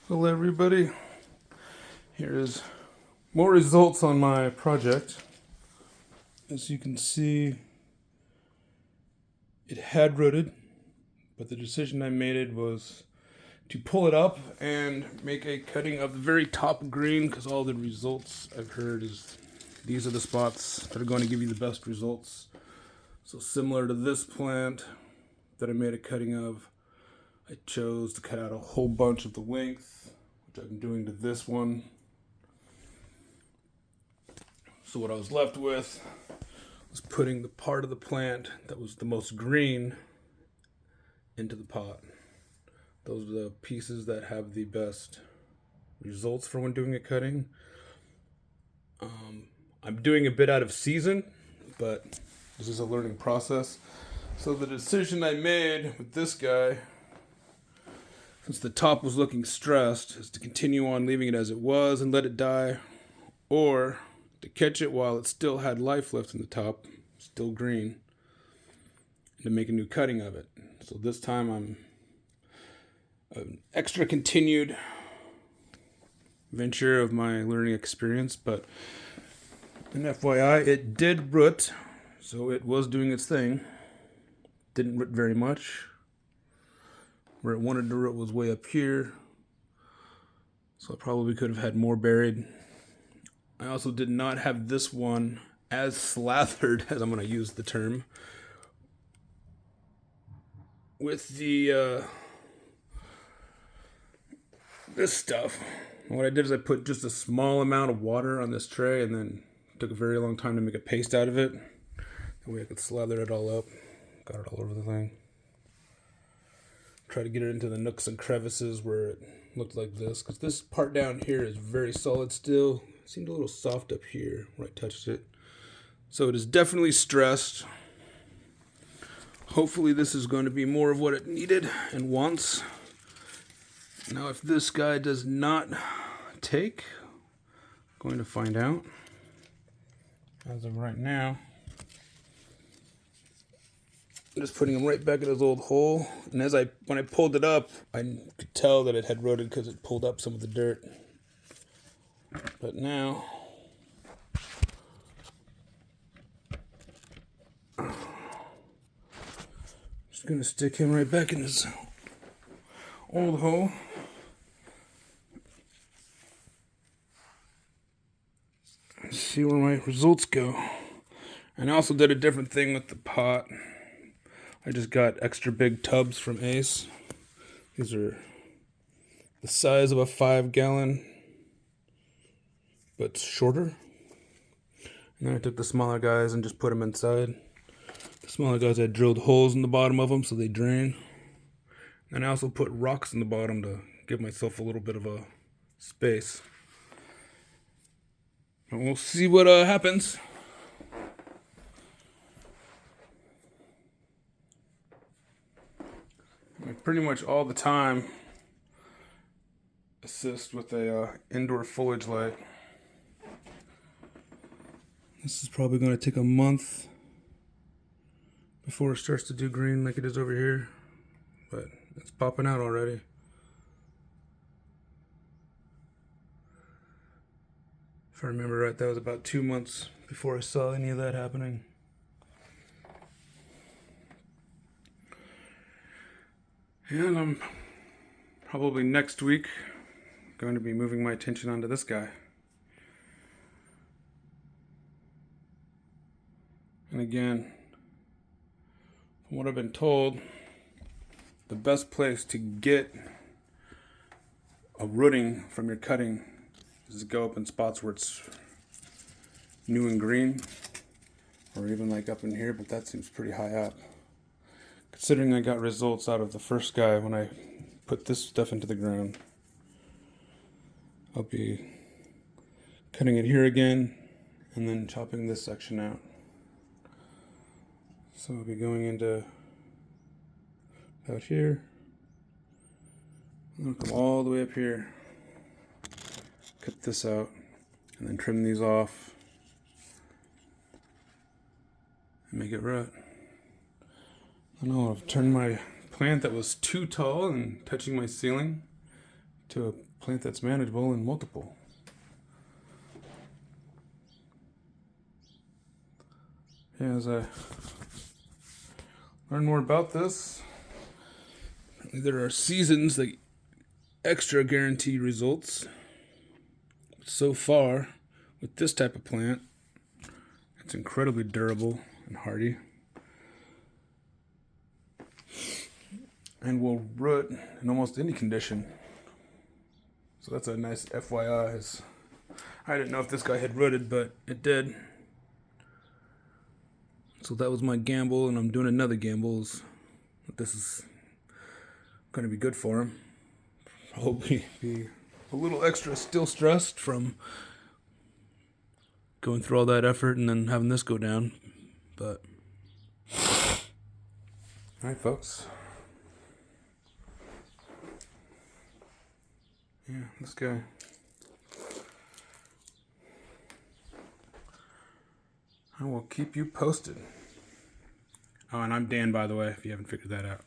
Hello everybody, here is more results on my project. As you can see, it had rooted, but the decision I made was to pull it up and make a cutting of the very top green, because all the results I've heard is these are the spots that are going to give you the best results. So similar to this plant that I made a cutting of, I chose to cut out a whole bunch of the length, which I'm doing to this one. So what I was left with was putting the part of the plant that was the most green into the pot. Those are the pieces that have the best results for when doing a cutting. I'm doing a bit out of season, but this is a learning process. So the decision I made with this guy, since the top was looking stressed, is to continue on leaving it as it was and let it die, or to catch it while it still had life left in the top, still green, and to make a new cutting of it. So this time I'm an extra continued venture of my learning experience, but an FYI, it did root, so it was doing its thing. Didn't root very much. Where it wanted to root was way up here, so I probably could have had more buried. I also did not have this one as slathered, as I'm going to use the term, with the this stuff. And what I did is I put just a small amount of water on this tray and then took a very long time to make a paste out of it. That way I could slather it all up. Got it all over the thing. Try to get it into the nooks and crevices where it looked like this, because this part down here is very solid still. It seemed a little soft up here where I touched it. So it is definitely stressed. Hopefully this is going to be more of what it needed and wants. Now if this guy does not take, I'm going to find out. As of right now, I'm just putting him right back in his old hole. And when I pulled it up, I could tell that it had rooted because it pulled up some of the dirt. But now, just gonna stick him right back in his old hole. See where my results go. And I also did a different thing with the pot. I just got extra big tubs from Ace. These are the size of a 5-gallon, but shorter. And then I took the smaller guys and just put them inside. The smaller guys, I drilled holes in the bottom of them so they drain. And I also put rocks in the bottom to give myself a little bit of a space. And we'll see what happens. I pretty much all the time assist with a indoor foliage light. This is probably going to take a month before it starts to do green like it is over here, but it's popping out already. If I remember right, that was about 2 months before I saw any of that happening. And I'm probably next week going to be moving my attention onto this guy. And again, from what I've been told, the best place to get a rooting from your cutting is to go up in spots where it's new and green, or even like up in here, but that seems pretty high up. Considering I got results out of the first guy when I put this stuff into the ground, I'll be cutting it here again and then chopping this section out. So I'll be going into out here. I'm gonna come all the way up here, cut this out, and then trim these off and make it root. I know I've turned my plant that was too tall and touching my ceiling to a plant that's manageable and multiple. Yeah, as I learn more about this, there are seasons that extra guarantee results. So far, with this type of plant, it's incredibly durable and hardy, and will root in almost any condition. So that's a nice FYI. I didn't know if this guy had rooted, but it did. So that was my gamble, and I'm doing another gamble. This is going to be good for him. I hope he be a little extra still stressed from going through all that effort and then having this go down. But all right, folks. Yeah, this guy. I will keep you posted. Oh, and I'm Dan, by the way, if you haven't figured that out.